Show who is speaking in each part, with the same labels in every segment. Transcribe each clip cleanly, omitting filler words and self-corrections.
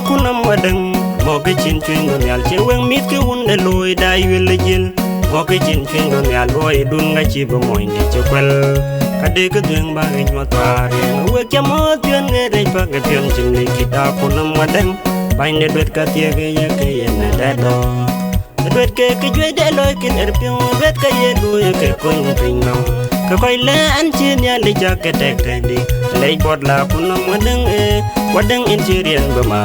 Speaker 1: kunam wadang mo ke chin chwing go nyal che weng mit ke un de loy da yul jil mo ke chin chwing go nyal loy dun nga chi bo moy ni che kwel ka de ke deng ba ge nyot pare we ke mo tyen ge de pa ge tyen chin ni kita kunam wadang bain de bet ka tie ge ye ke ye na da do bet ke jwe de loy kin er pyo bet ka ye lu ye ke ko yin pin no ka koi le an chin ya le ja ke tek te di le bot la kunam wadang in chirian ba ma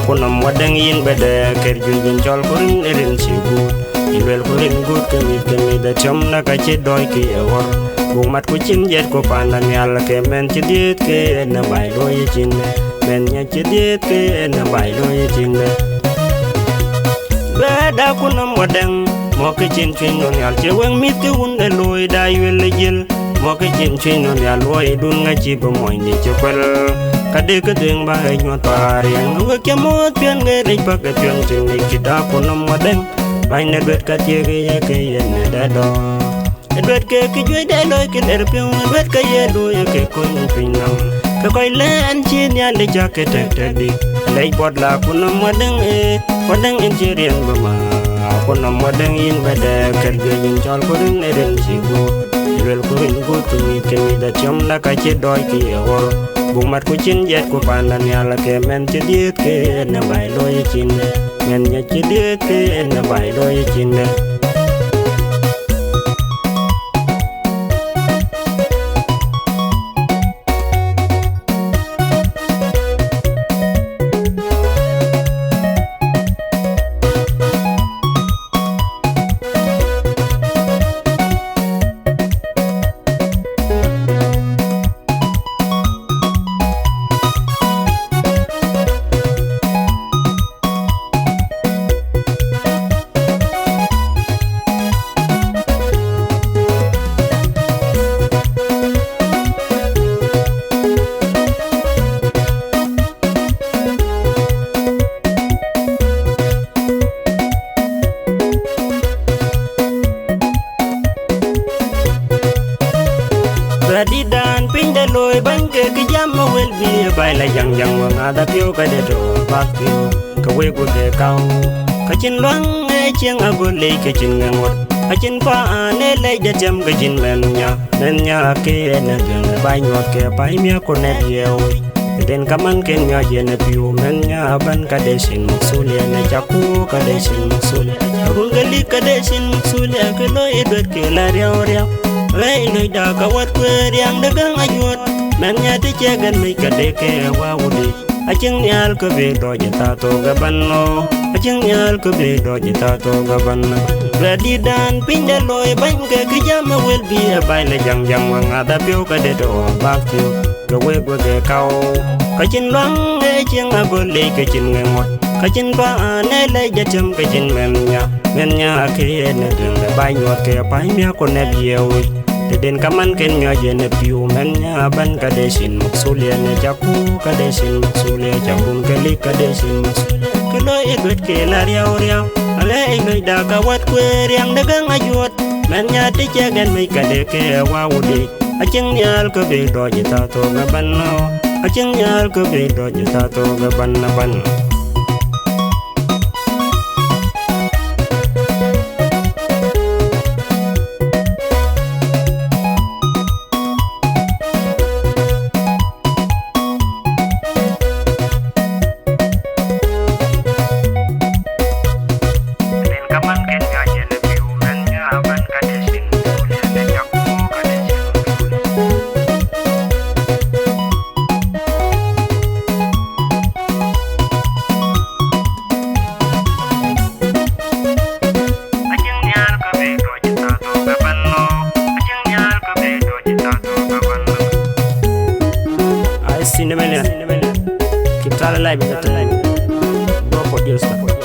Speaker 1: kunam wadang yin ba de ker ju yin chol kurin erin si gut ilwel kurin gut ke mi da chom na ka che doi ki e wor bung mat ku chin jet ko pandan yal ke men chi dit ke na bai lo ye chin men nya chi dit ke na bai lo ye chin ba da kunam wadang mo ke chin chin non yal che weng mit ke un de loy da yul jil mo ke chin chin non yal loy dun nga chi bo moy ni che kwel ka de ke deng ba ai nyot pare we ke mo pyen ge de pa ke pyen chin ni kita kunam wadang bai ne bet ka tie ge ye ke ye ne da do bet ke jwe de loy ke er pyo bet ka ye do ye ke ko ni pin nam ka koi le an chin ya le ja ke tek tek di le bot la kunam wadang in chirian ba ma kunam wadang yin ba de ker ge yin chol kurin erin si gut ilwel kurin gut ke mi da chom na ka che doi ki e wor bung mat ku chin jet ku pandan yal ke men chi dit ke na bai lo ye chin men nya chi dit ke na bai lo ye chin di dan pin de loy ban ke jam wel bi bai la yang wa ngada pyo ka de do pak pyo ka we ku de kau ka chin loang e chiang a go le ke chin ngot a chin pa ne le de jam ka chin men nya ke na de bai nyot ke pai mia ko ne yeu den kaman ken nya je ne pyo men nya ban ka de sin musulia na jaku ka de sin musulia run gali ka de sin musulia ke loy do ke la riau Wei noi da ka wat kwe riang dagang ayut men nya te chegan mai ka de ke wa wudi a ching nyal ko be do je ta to ga banno a ching nyal ko be do je ta to ga banno ready dan pin de loy ban ke jam wel bi bai la jang wa ngada pyo ka de do bak pyo ka we ko ke kau ka chin lang e ching a go le ke chin ngot ka chin ba ne le je chum ka chin men nya ke ne de bai nyot ke pai mia ko ne yewi den kaman ken nya je ne piu men nya ban ka de sin muksulia ne jaku ka de sin muksulia jakun ke li ka de sin muksulia ke lo e gut ke la riau ale e noi da ka wat kwe riang dagang ayut men nya te chegan mai ka de ke wa wudi a ching nyal ko be do je ta to ga banno a ching nyal ko be do je ta to ga banno Cinema, keep alive, go for your stuff.